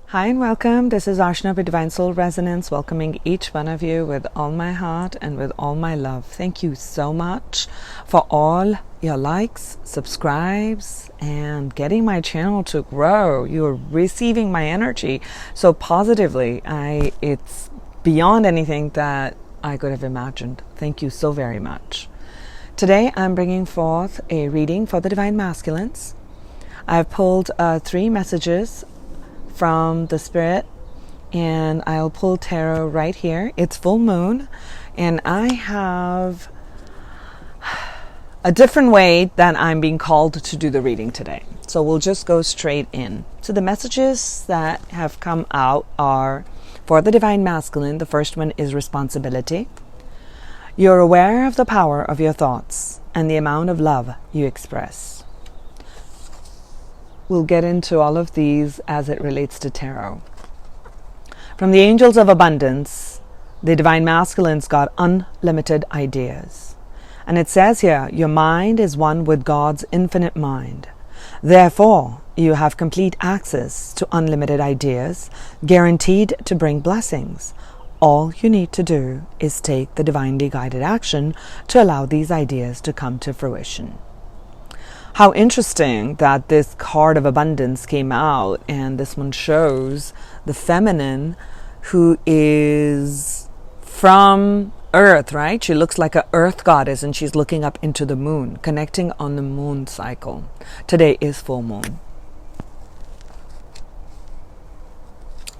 Hi and welcome. This is Arshna with Divine Soul Resonance, welcoming each one of you with all my heart and with all my love. Thank you so much for all your likes, subscribes, and getting my channel to grow. You're receiving my energy so positively. It's beyond anything that I could have imagined. Thank you so very much. Today I'm bringing forth a reading for the Divine Masculines. I've pulled 3 messages from the Spirit, and I'll pull tarot right here. It's full moon, and I have a different way that I'm being called to do the reading today. So we'll just go straight in. So the messages that have come out are for the Divine Masculine. The first one is responsibility. You're aware of the power of your thoughts and the amount of love you express. We'll get into all of these as it relates to tarot. From the angels of abundance, the Divine Masculines got unlimited ideas. And it says here, your mind is one with God's infinite mind. Therefore, you have complete access to unlimited ideas, guaranteed to bring blessings. All you need to do is take the divinely guided action to allow these ideas to come to fruition. How interesting that this card of abundance came out, and this one shows the feminine who is from Earth, right? She looks like an Earth goddess, and she's looking up into the moon, connecting on the moon cycle. Today is full moon.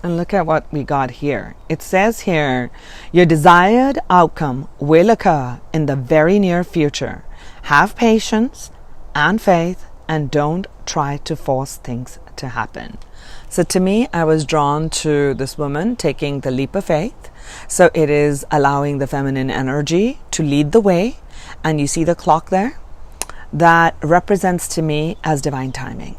And look at what we got here. It says here, your desired outcome will occur in the very near future. Have patience and faith, and don't try to force things to happen. So to me, I was drawn to this woman taking the leap of faith. So it is allowing the feminine energy to lead the way. And you see the clock there? That represents to me as divine timing.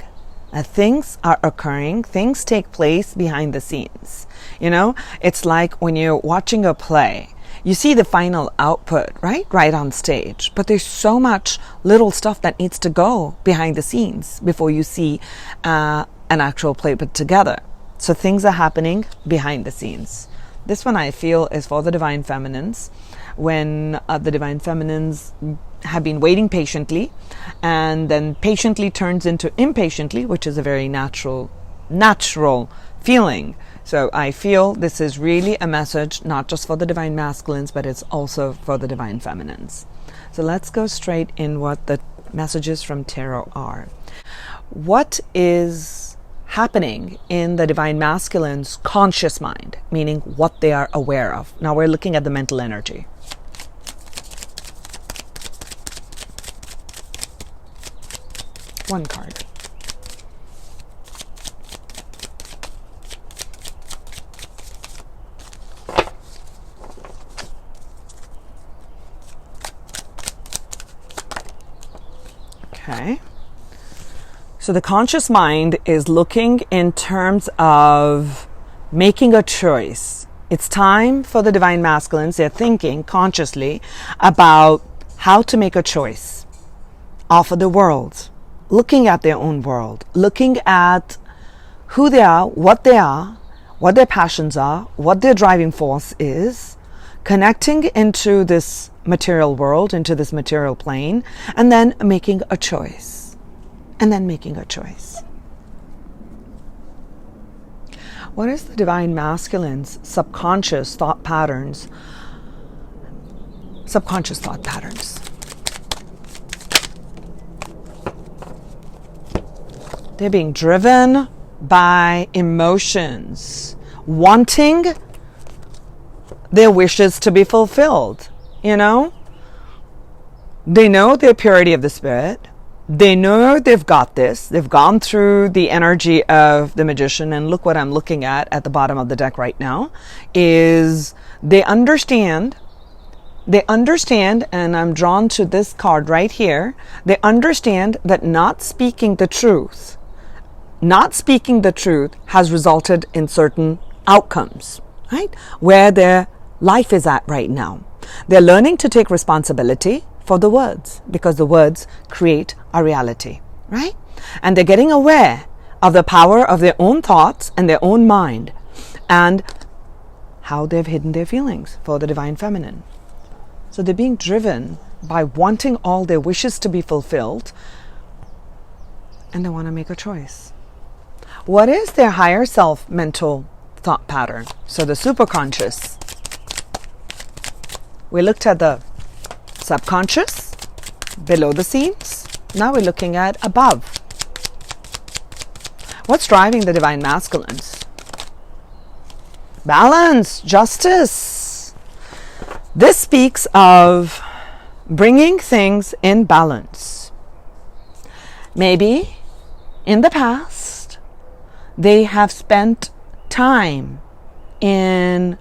Things are occurring, things take place behind the scenes. You know, it's like when you're watching a play, you see the final output, right on stage, but there's so much little stuff that needs to go behind the scenes before you see an actual play put together. So things are happening behind the scenes. This one I feel is for the Divine Feminines, when the Divine Feminines have been waiting patiently, and then patiently turns into impatiently, which is a very natural feeling. So I feel this is really a message not just for the Divine Masculines, but it's also for the Divine Feminines. So let's go straight in what the messages from tarot are. What is happening in the Divine Masculine's conscious mind, meaning what they are aware of? Now we're looking at the mental energy. One card. Okay. So the conscious mind is looking in terms of making a choice. It's time for the Divine Masculines. They're thinking consciously about how to make a choice. Offer the world. Looking at their own world, looking at who they are, what their passions are, what their driving force is, connecting into this material world, into this material plane, and then making a choice. What is the Divine Masculine's subconscious thought patterns? They're being driven by emotions, wanting their wishes to be fulfilled. You know, they know the purity of the spirit. They know they've got this. They've gone through the energy of the Magician, and look what I'm looking at the bottom of the deck right now is they understand, and I'm drawn to this card right here. They understand that not speaking the truth has resulted in certain outcomes, right? Where their life is at right now. They're learning to take responsibility for the words, because the words create a reality, right? And they're getting aware of the power of their own thoughts and their own mind, and how they've hidden their feelings for the divine feminine. So they're being driven by wanting all their wishes to be fulfilled, and they want to make a choice. What is their higher self mental thought pattern? So the superconscious. We looked at the subconscious, below the scenes. Now we're looking at above. What's driving the divine masculines? Balance, justice. This speaks of bringing things in balance. Maybe in the past, they have spent time in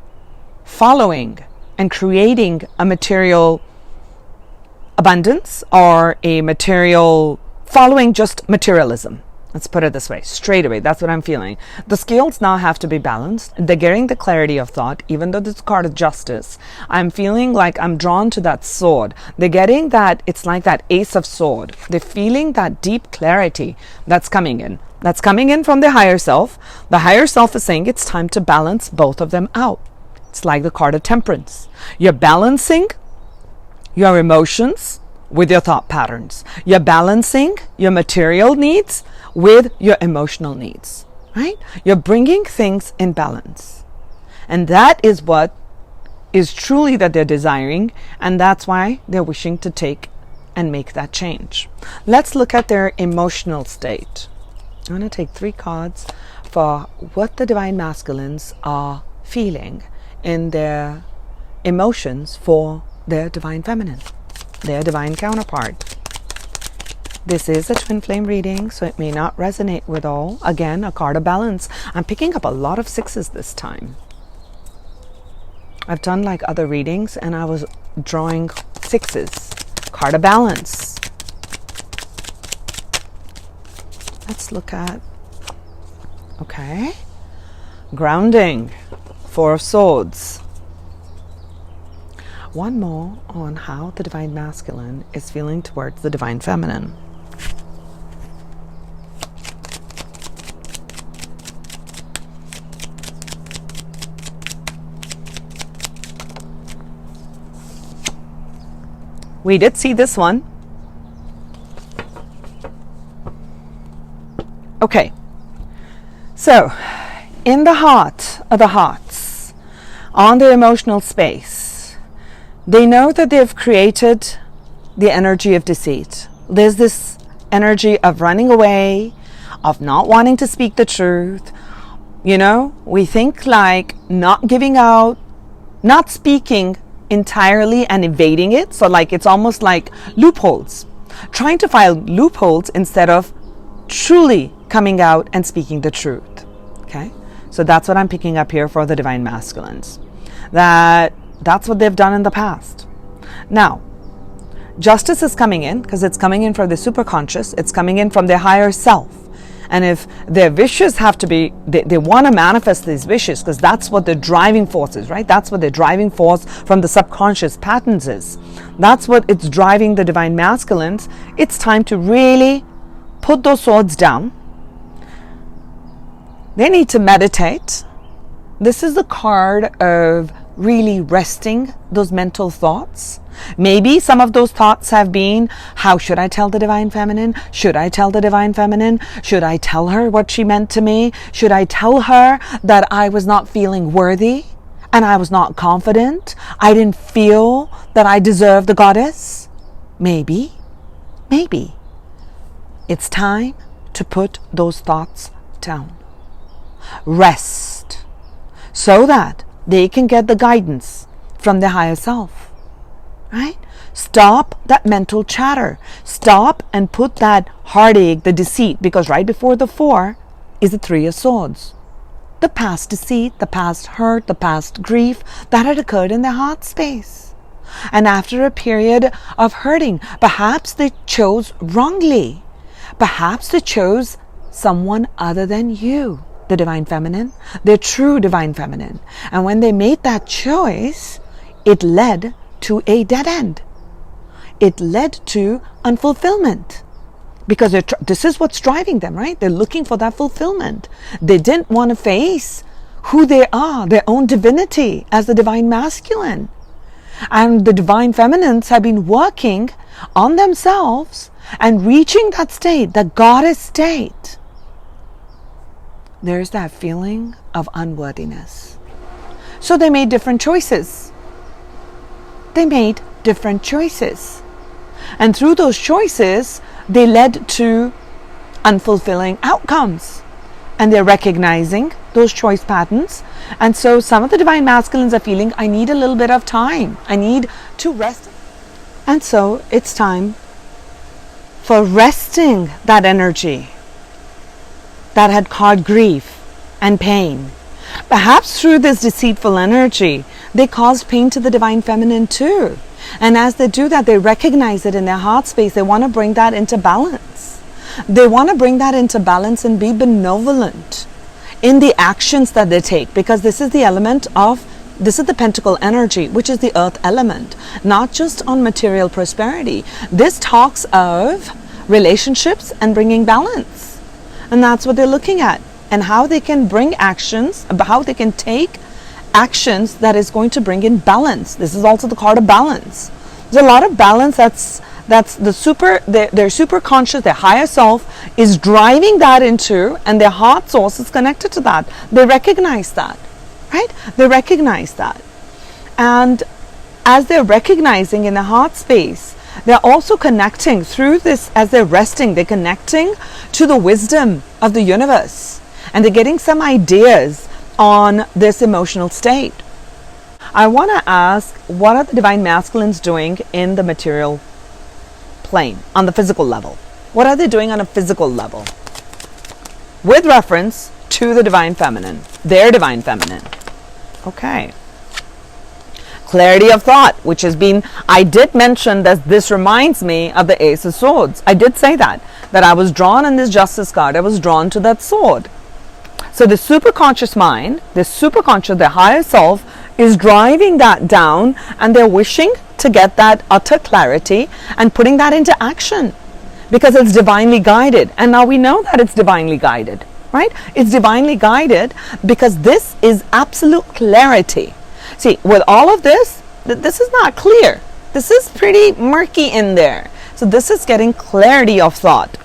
following and creating a material abundance, or a material, following just materialism. Let's put it this way, straight away. That's what I'm feeling. The scales now have to be balanced. They're getting the clarity of thought, even though this card of justice. I'm feeling like I'm drawn to that sword. They're getting that, it's like that ace of sword. They're feeling that deep clarity that's coming in. That's coming in from their higher self. The higher self is saying it's time to balance both of them out. It's like the card of temperance. You're balancing your emotions with your thought patterns. You're balancing your material needs with your emotional needs, right? You're bringing things in balance. And that is what is truly that they're desiring, and that's why they're wishing to take and make that change. Let's look at their emotional state. I'm going to take 3 cards for what the divine masculines are feeling in their emotions for their divine feminine, their divine counterpart. This is a twin flame reading, so it may not resonate with all. Again, a card of balance. I'm picking up a lot of 6s this time. I've done like other readings and I was drawing 6s. Card of balance. Let's look at, okay, grounding, 4 of swords. One more on how the divine masculine is feeling towards the divine feminine. We did see this one. Okay, so in the heart of the hearts, on the emotional space, they know that they've created the energy of deceit. There's this energy of running away, of not wanting to speak the truth. You know, we think like not giving out, not speaking entirely and evading it. So like it's almost like loopholes, trying to find loopholes instead of truly coming out and speaking the truth. Okay, so that's what I'm picking up here for the divine masculines. That's what they've done in the past. Now, justice is coming in because it's coming in from the superconscious. It's coming in from their higher self. And if their wishes have to be, they want to manifest these wishes because that's what the driving force is, right? That's what the driving force from the subconscious patterns is. That's what it's driving the divine masculines. It's time to really put those swords down. They need to meditate. This is the card of really resting those mental thoughts. Maybe some of those thoughts have been, how should I tell the divine feminine? Should I tell the divine feminine? Should I tell her what she meant to me? Should I tell her that I was not feeling worthy and I was not confident? I didn't feel that I deserved the goddess? Maybe. It's time to put those thoughts down. Rest so that they can get the guidance from their higher self. Right? Stop that mental chatter. Stop and put that heartache, the deceit, because right before the 4 is the 3 of swords. The past deceit, the past hurt, the past grief that had occurred in their heart space. And after a period of hurting, perhaps they chose wrongly. Perhaps they chose someone other than you, the divine feminine, their true divine feminine. And when they made that choice, it led to a dead end. It led to unfulfillment. because this is what's driving them, right? They're looking for that fulfillment. They didn't want to face who they are, their own divinity as the divine masculine. And the divine feminines have been working on themselves and reaching that state, the goddess state. There's that feeling of unworthiness. So they made different choices. They made different choices. And through those choices, they led to unfulfilling outcomes. And they're recognizing those choice patterns. And so some of the divine masculines are feeling, I need a little bit of time. I need to rest. And so it's time for resting that energy that had caused grief and pain. Perhaps through this deceitful energy, they caused pain to the divine feminine too. And as they do that, they recognize it in their heart space. They want to bring that into balance. They want to bring that into balance and be benevolent in the actions that they take, because this is the element of, this is the pentacle energy, which is the earth element, not just on material prosperity. This talks of relationships and bringing balance. And that's what they're looking at, and how they can bring actions, how they can take actions that is going to bring in balance. This is also the card of balance. There's a lot of balance that's their super conscious, their higher self is driving that into, and their heart source is connected to that. They recognize that, right? They recognize that. And as they're recognizing in the heart space, they're also connecting through this. As they're resting, they're connecting to the wisdom of the universe, and they're getting some ideas on this emotional state. I want to ask, what are the divine masculines doing in the material plane, on the physical level? What are they doing on a physical level with reference to the divine feminine, their divine feminine? Okay. Clarity of thought, which has been, I did mention that this reminds me of the Ace of Swords. I did say that I was drawn in this Justice card, I was drawn to that sword. So the superconscious mind, the superconscious, the higher self, is driving that down, and they're wishing to get that utter clarity and putting that into action, because it's divinely guided. And now we know that it's divinely guided, right? It's divinely guided because this is absolute clarity. See, with all of this, this is not clear. This is pretty murky in there. So this is getting clarity of thought.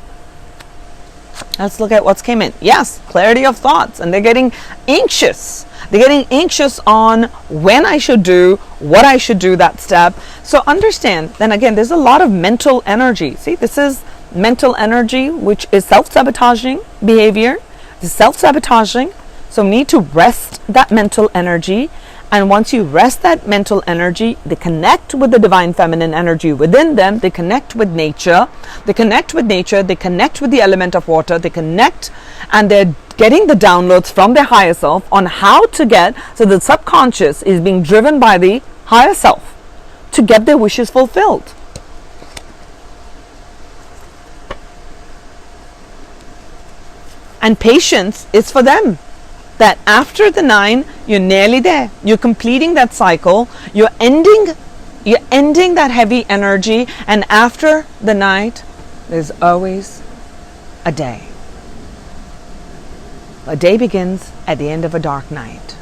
Let's look at what's came in. Yes, clarity of thoughts. And they're getting anxious. They're getting anxious on when I should do, what I should do, that step. So understand, then again, there's a lot of mental energy. See, this is mental energy, which is self-sabotaging behavior. It's self-sabotaging. So we need to rest that mental energy. And once you rest that mental energy, they connect with the divine feminine energy within them. They connect with nature. They connect with nature. They connect with the element of water. They connect, and they're getting the downloads from their higher self on how to get, so the subconscious is being driven by the higher self to get their wishes fulfilled. And patience is for them. That after the 9, you're nearly there. You're completing that cycle. You're ending that heavy energy. And after the night, there's always a day. A day begins at the end of a dark night.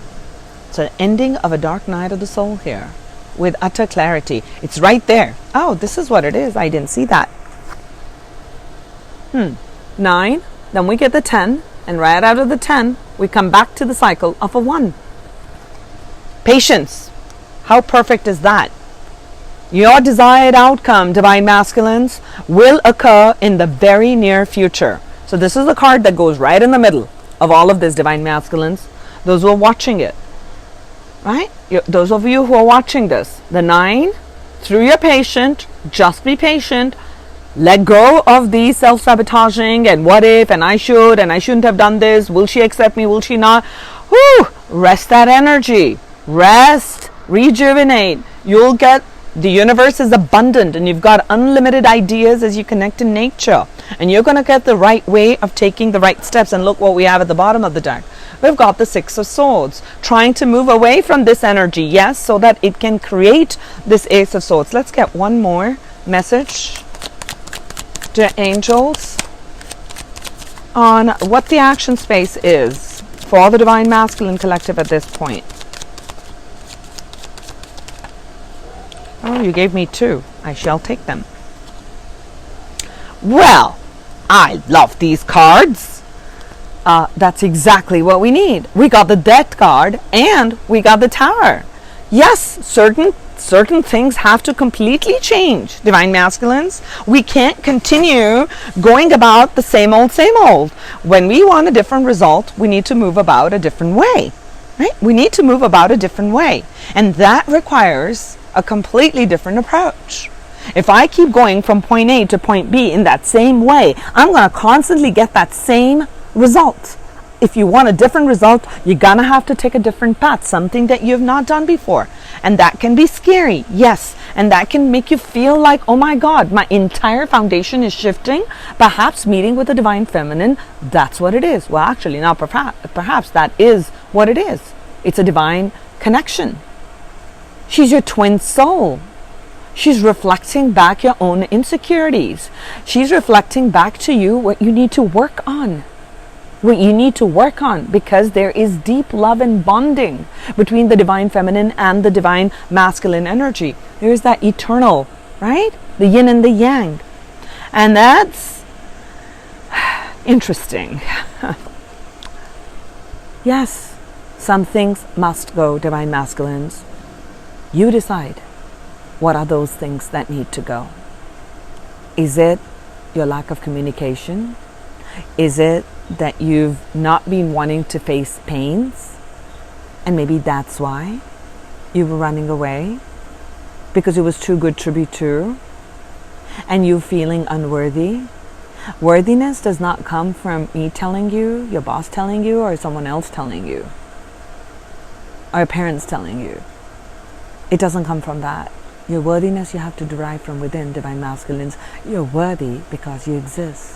So the ending of a dark night of the soul here with utter clarity. It's right there. Oh, this is what it is. I didn't see that. 9. Then we get the 10. And right out of the 10, we come back to the cycle of a 1. Patience. How perfect is that? Your desired outcome, divine masculines, will occur in the very near future. So this is the card that goes right in the middle of all of this, divine masculines. Those who are watching it, right? Those of you who are watching this, the 9, through your patient, just be patient. Let go of the self-sabotaging and what if, and I should, and I shouldn't have done this. Will she accept me? Will she not? Whoo! Rest that energy. Rest. Rejuvenate. You'll get, the universe is abundant, and you've got unlimited ideas as you connect to nature. And you're going to get the right way of taking the right steps. And look what we have at the bottom of the deck. We've got the 6 of Swords. Trying to move away from this energy, yes, so that it can create this Ace of Swords. Let's get one more message. Dear angels, on what the action space is for the Divine Masculine Collective at this point. Oh, you gave me 2. I shall take them. Well, I love these cards. That's exactly what we need. We got the Death card and we got the Tower. Yes, certain things have to completely change, Divine Masculines. We can't continue going about the same old. When we want a different result, we need to move about a different way, right? We need to move about a different way. And that requires a completely different approach. If I keep going from point A to point B in that same way, I'm going to constantly get that same result. If you want a different result, you're going to have to take a different path, something that you've not done before. And that can be scary, yes. And that can make you feel like, oh my God, my entire foundation is shifting. Perhaps meeting with the Divine Feminine, that's what it is. Well, actually, now perhaps that is what it is. It's a divine connection. She's your twin soul. She's reflecting back your own insecurities. She's reflecting back to you what you need to work on. What you need to work on, because there is deep love and bonding between the Divine Feminine and the Divine Masculine energy. There is that eternal, right? The yin and the yang. And that's interesting. Yes, some things must go, Divine Masculines. You decide. What are those things that need to go? Is it your lack of communication? Is it that you've not been wanting to face pains? And maybe that's why you were running away? Because it was too good to be true? And you feeling unworthy? Worthiness does not come from me telling you, your boss telling you, or someone else telling you, or your parents telling you. It doesn't come from that. Your worthiness you have to derive from within, Divine Masculines. You're worthy because you exist.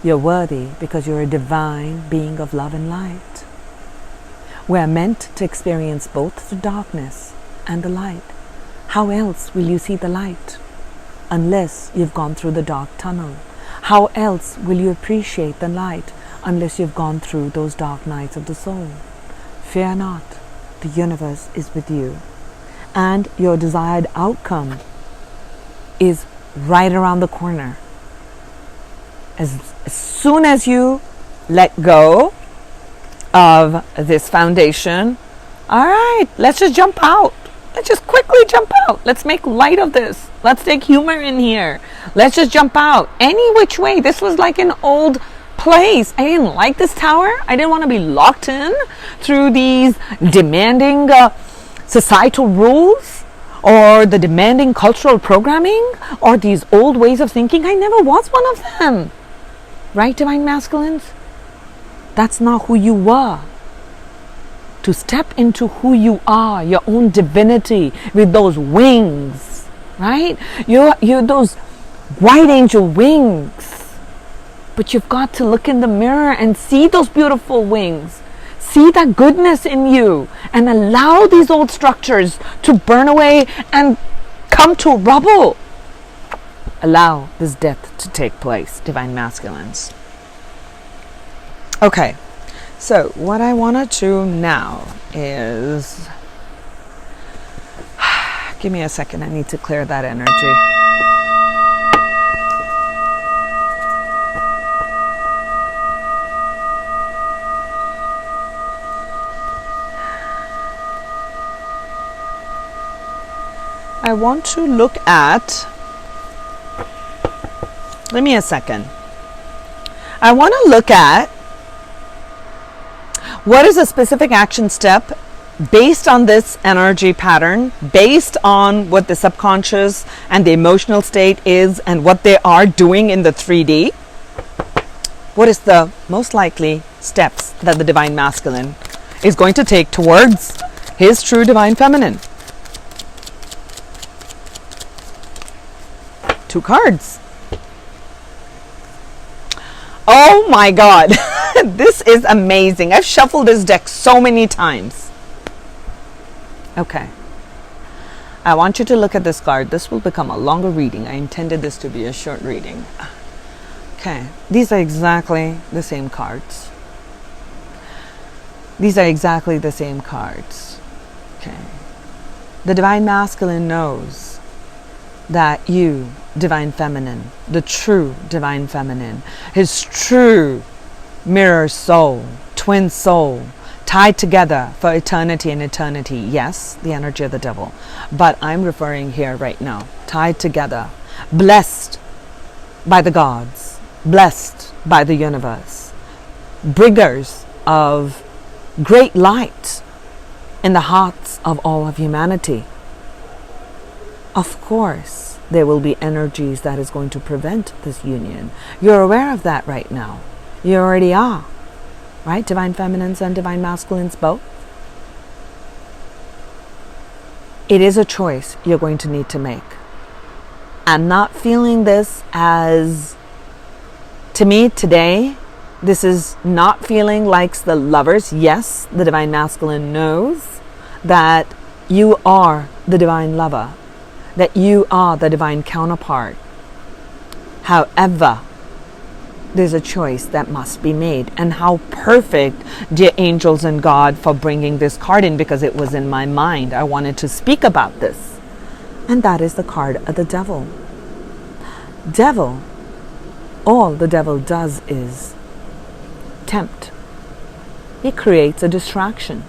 You're worthy because you're a divine being of love and light. We're meant to experience both the darkness and the light. How else will you see the light? Unless you've gone through the dark tunnel. How else will you appreciate the light unless you've gone through those dark nights of the soul? Fear not, the universe is with you. And your desired outcome is right around the corner. As soon as you let go of this foundation, all right, let's just jump out. Let's just quickly jump out. Let's make light of this. Let's take humor in here. Let's just jump out. Any which way. This was like an old place. I didn't like this tower. I didn't want to be locked in through these demanding societal rules, or the demanding cultural programming, or these old ways of thinking. I never was one of them. Right, Divine Masculines? That's not who you were. To step into who you are, your own divinity, with those wings, right? You're those white angel wings. But you've got to look in the mirror and see those beautiful wings. See that goodness in you and allow these old structures to burn away and come to rubble. Allow this death to take place, Divine Masculines. Okay, so what I want to do now is... Give me a second, I need to clear that energy. I want to look at, give me a second. I want to look at what is a specific action step based on this energy pattern, based on what the subconscious and the emotional state is and what they are doing in the 3D. What is the most likely steps that the Divine Masculine is going to take towards his true Divine Feminine? 2 cards. Oh my God. This is amazing. I've shuffled this deck so many times. Okay. I want you to look at this card. This will become a longer reading. I intended this to be a short reading. Okay, these are exactly the same cards. These are exactly the same cards. Okay. The Divine Masculine knows that you, Divine Feminine, the true Divine Feminine, his true mirror soul, twin soul, tied together for eternity and eternity. Yes, the energy of the devil. But I'm referring here right now. Tied together. Blessed by the gods. Blessed by the universe. Bringers of great light in the hearts of all of humanity. Of course, there will be energies that is going to prevent this union. You're aware of that right now. You already are. Right? Divine Feminines and Divine Masculines both. It is a choice you're going to need to make. I'm not feeling this as, to me today, this is not feeling like the Lovers. Yes, the Divine Masculine knows that you are the Divine Lover, that you are the Divine Counterpart. However, there's a choice that must be made. And how perfect, dear angels and God, for bringing this card in, because it was in my mind. I wanted to speak about this. And that is the card of the devil. Devil, all the devil does is tempt. He creates a distraction.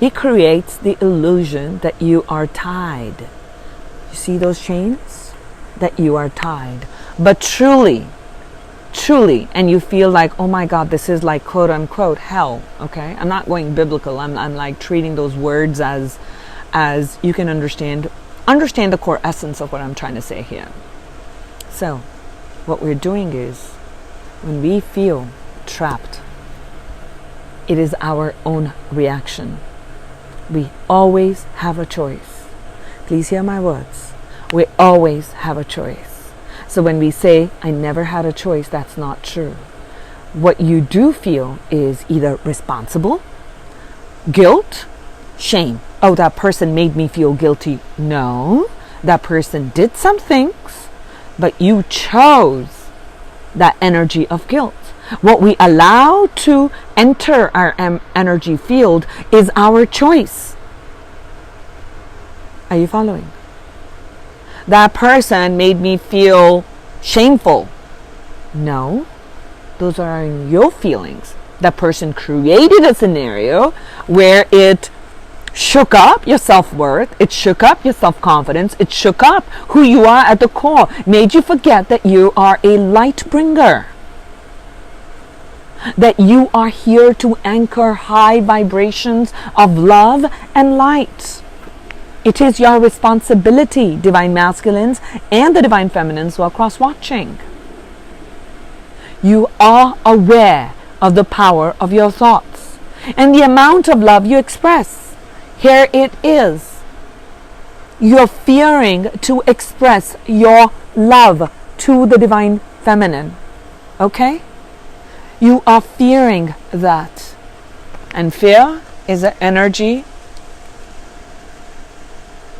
He creates the illusion that you are tied. You see those chains? That you are tied. But truly, and you feel like, oh my God, this is like quote unquote hell. Okay, I'm not going biblical. I'm like treating those words as you can understand the core essence of what I'm trying to say here. So, what we're doing is, when we feel trapped, it is our own reaction. We always have a choice. Please hear my words. We always have a choice. So when we say, I never had a choice, that's not true. What you do feel is either responsible, guilt, shame. Oh, that person made me feel guilty. No, that person did some things, but you chose that energy of guilt. What we allow to enter our energy field is our choice. Are you following? That person made me feel shameful. No, those are your feelings. That person created a scenario where it shook up your self-worth, it shook up your self-confidence, it shook up who you are at the core, made you forget that you are a light bringer, that you are here to anchor high vibrations of love and light. It is your responsibility, Divine Masculines and the Divine Feminines who are cross-watching. You are aware of the power of your thoughts and the amount of love you express. Here it is. You're fearing to express your love to the Divine Feminine. Okay? You are fearing that. And fear is an energy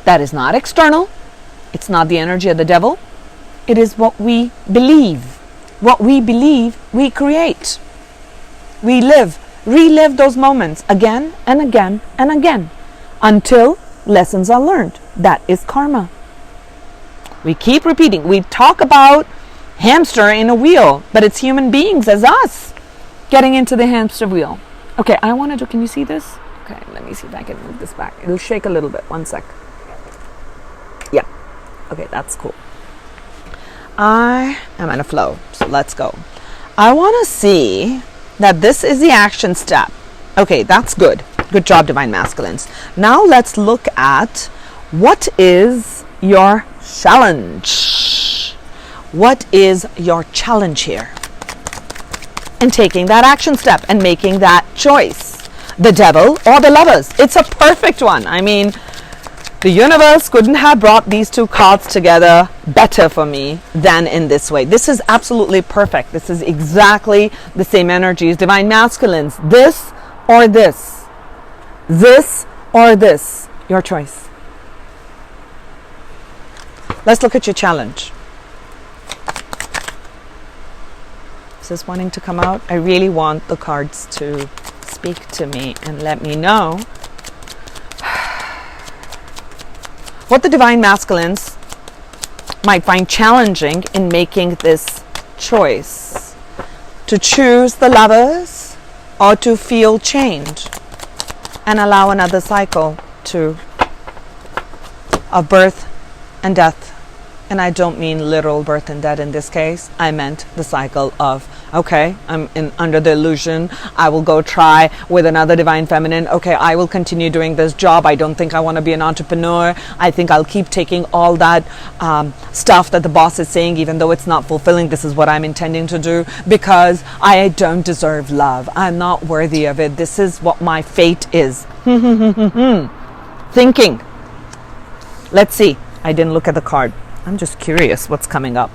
that is not external. It's not the energy of the devil. It is what we believe. What we believe, we create. We relive those moments again and again and again until lessons are learned. That is karma. We keep repeating. We talk about hamster in a wheel, but it's human beings as us getting into the hamster wheel. Okay, I want to do, can you see this? Okay, let me see if I can move this back. It'll shake a little bit. One sec. Yeah. Okay, that's cool. I am in a flow, so let's go. I want to see that this is the action step. Okay, that's good. Good job, Divine Masculines. Now let's look at what is your challenge. What is your challenge here? And taking that action step and making that choice. The devil or the lovers. It's a perfect one. I mean, the universe couldn't have brought these two cards together better for me than in this way. This is absolutely perfect. This is exactly the same energies. Divine Masculines, this or this. This or this. Your choice. Let's look at your challenge. Is this wanting to come out? I really want the cards to speak to me and let me know what the divine masculines might find challenging in making this choice. To choose the Lovers or to feel change and allow another cycle of birth and death. And I don't mean literal birth and death in this case. I meant the cycle of, okay, I'm under the illusion. I will go try with another divine feminine. Okay, I will continue doing this job. I don't think I want to be an entrepreneur. I think I'll keep taking all that stuff that the boss is saying, even though it's not fulfilling. This is what I'm intending to do because I don't deserve love. I'm not worthy of it. This is what my fate is. Thinking. Let's see. I didn't look at the card. I'm just curious what's coming up.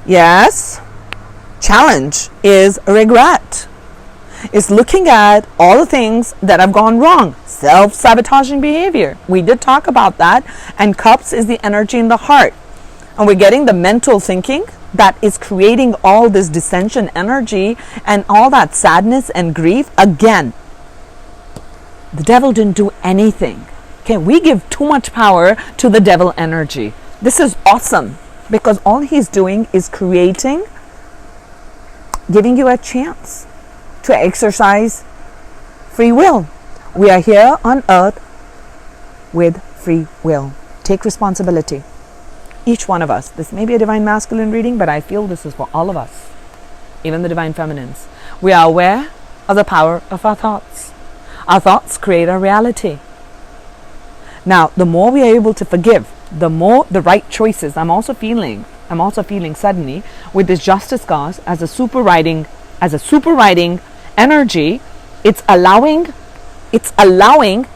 Yes, challenge is regret. It's looking at all the things that have gone wrong. Self-sabotaging behavior. We did talk about that. And cups is the energy in the heart. And we're getting the mental thinking that is creating all this dissension energy and all that sadness and grief. Again, the devil didn't do anything. Okay, we give too much power to the devil energy. This is awesome because all he's doing is creating, giving you a chance to exercise free will. We are here on earth with free will. Take responsibility. Each one of us. This may be a divine masculine reading, but I feel this is for all of us, even the divine feminines. We are aware of the power of our thoughts. Our thoughts create our reality. Now, the more we are able to forgive, the more the right choices. I'm also feeling suddenly with this justice card as a superriding energy. It's allowing.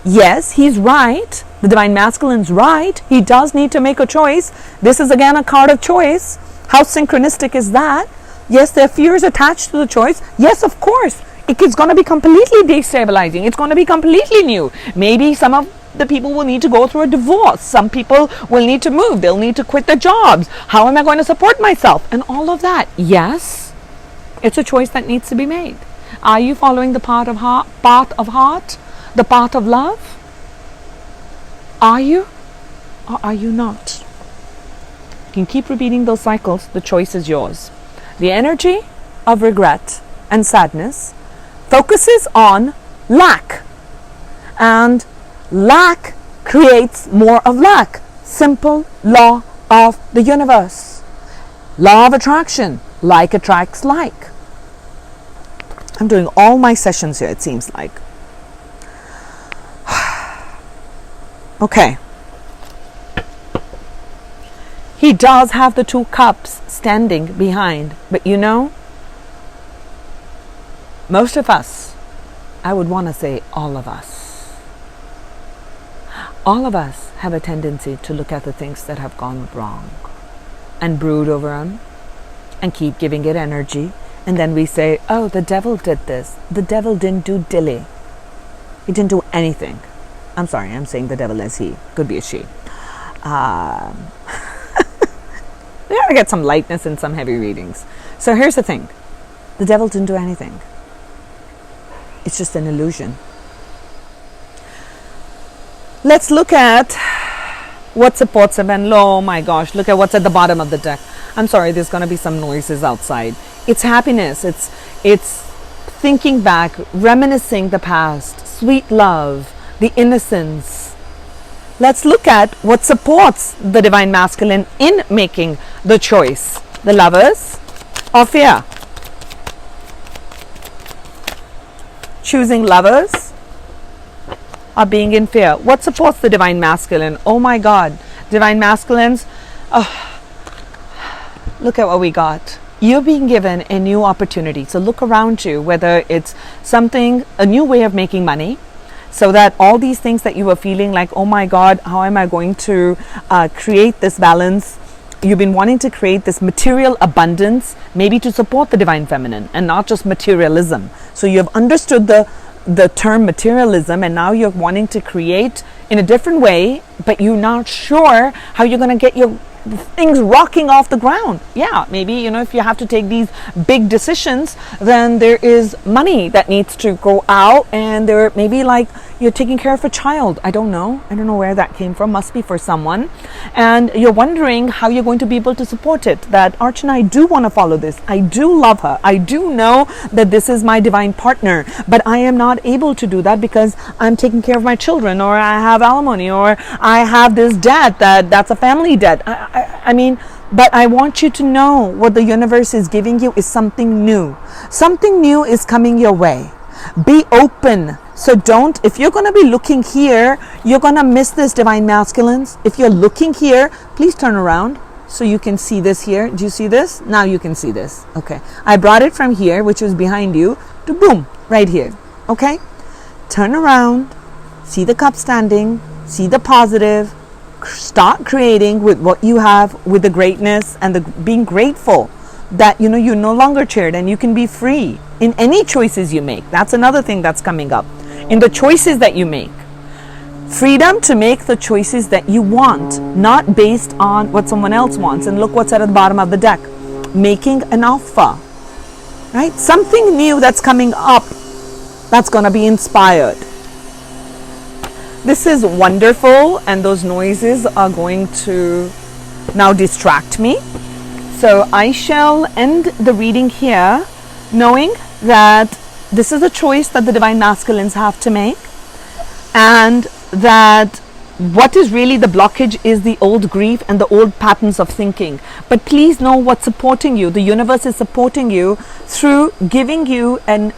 Yes, he's right. The divine masculine's right. He does need to make a choice. This is again a card of choice. How synchronistic is that? Yes, there are fears attached to the choice. Yes, of course. It's going to be completely destabilizing. It's going to be completely new. Maybe some of the people will need to go through a divorce. Some people will need to move. They'll need to quit their jobs. How am I going to support myself? And all of that. Yes, it's a choice that needs to be made. Are you following the path of heart, the path of love? Are you or are you not? You can keep repeating those cycles. The choice is yours. The energy of regret and sadness focuses on lack, and lack creates more of lack. Simple law of the universe. Law of attraction. Like attracts like. I'm doing all my sessions here, it seems like. Okay. He does have the 2 cups standing behind. But you know, most of us, I would want to say all of us have a tendency to look at the things that have gone wrong and brood over them and keep giving it energy. And then we say, oh, the devil did this. The devil didn't do dilly. He didn't do anything. I'm sorry, I'm saying the devil as he. Could be a she. We gotta get some lightness in some heavy readings. So here's the thing. The devil didn't do anything. It's just an illusion. Let's look at what supports him. And oh my gosh, look at what's at the bottom of the deck. I'm sorry, there's going to be some noises outside. It's happiness. It's thinking back, reminiscing the past, sweet love, the innocence. Let's look at what supports the divine masculine in making the choice. The Lovers or fear. Choosing Lovers or being in fear. What supports the divine masculine? Oh my God. Divine masculines. Oh, look at what we got. You're being given a new opportunity. So look around you, whether it's something, a new way of making money, so that all these things that you were feeling like, oh my God, how am I going to create this balance? You've been wanting to create this material abundance, maybe to support the divine feminine and not just materialism. So you have understood the term materialism, and now you're wanting to create in a different way, but you're not sure how you're going to get your things rocking off the ground. Yeah, maybe, if you have to take these big decisions, then there is money that needs to go out, and there maybe like you're taking care of a child. I don't know where that came from. Must be for someone, and you're wondering how you're going to be able to support it. That Archana, I do want to follow this. I do love her. I do know that this is my divine partner, but I am not able to do that because I'm taking care of my children, or I have alimony, or I have this debt that's a family debt. I mean, but I want you to know what the universe is giving you is something new. Something new is coming your way. Be open. So if you're going to be looking here, you're going to miss this divine masculines. If you're looking here, please turn around so you can see this here. Do you see this? Now you can see this. Okay. I brought it from here, which is behind you, to boom, right here. Okay. Turn around. See the cup standing. See the positive. Start creating with what you have, with the greatness and the being grateful that you're no longer chaired, and you can be free in any choices you make. That's another thing that's coming up in the choices that you make. Freedom to make the choices that you want, not based on what someone else wants. And look what's at the bottom of the deck. Making an offer, right? Something new that's coming up that's going to be inspired. This is wonderful, and those noises are going to now distract me. So I shall end the reading here, knowing that this is a choice that the divine masculines have to make, and that what is really the blockage is the old grief and the old patterns of thinking. But please know what's supporting you. The universe is supporting you through giving you an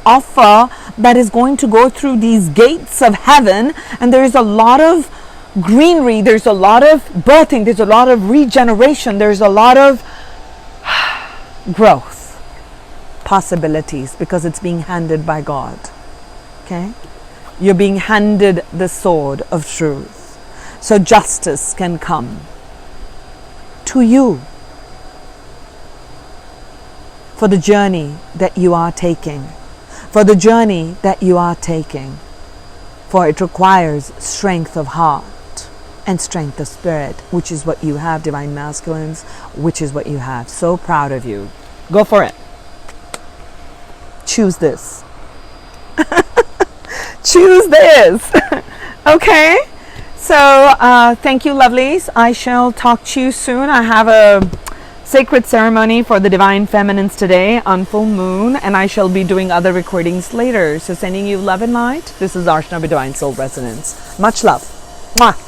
offer that is going to go through these gates of heaven, and there is a lot of greenery, there's a lot of birthing, there's a lot of regeneration, there's a lot of growth possibilities, because it's being handed by God. Okay, you're being handed the sword of truth, so justice can come to you for the journey that you are taking. For the journey that you are taking, for it requires strength of heart and strength of spirit, which is what you have, divine masculines, which is what you have. So proud of you. Go for it. Choose this. Choose this. Okay. So thank you, lovelies. I shall talk to you soon. I have a sacred ceremony for the divine feminines today on full moon, and I shall be doing other recordings later. So sending you love and light. This is Archana with Divine Soul Resonance. Much love. Mwah.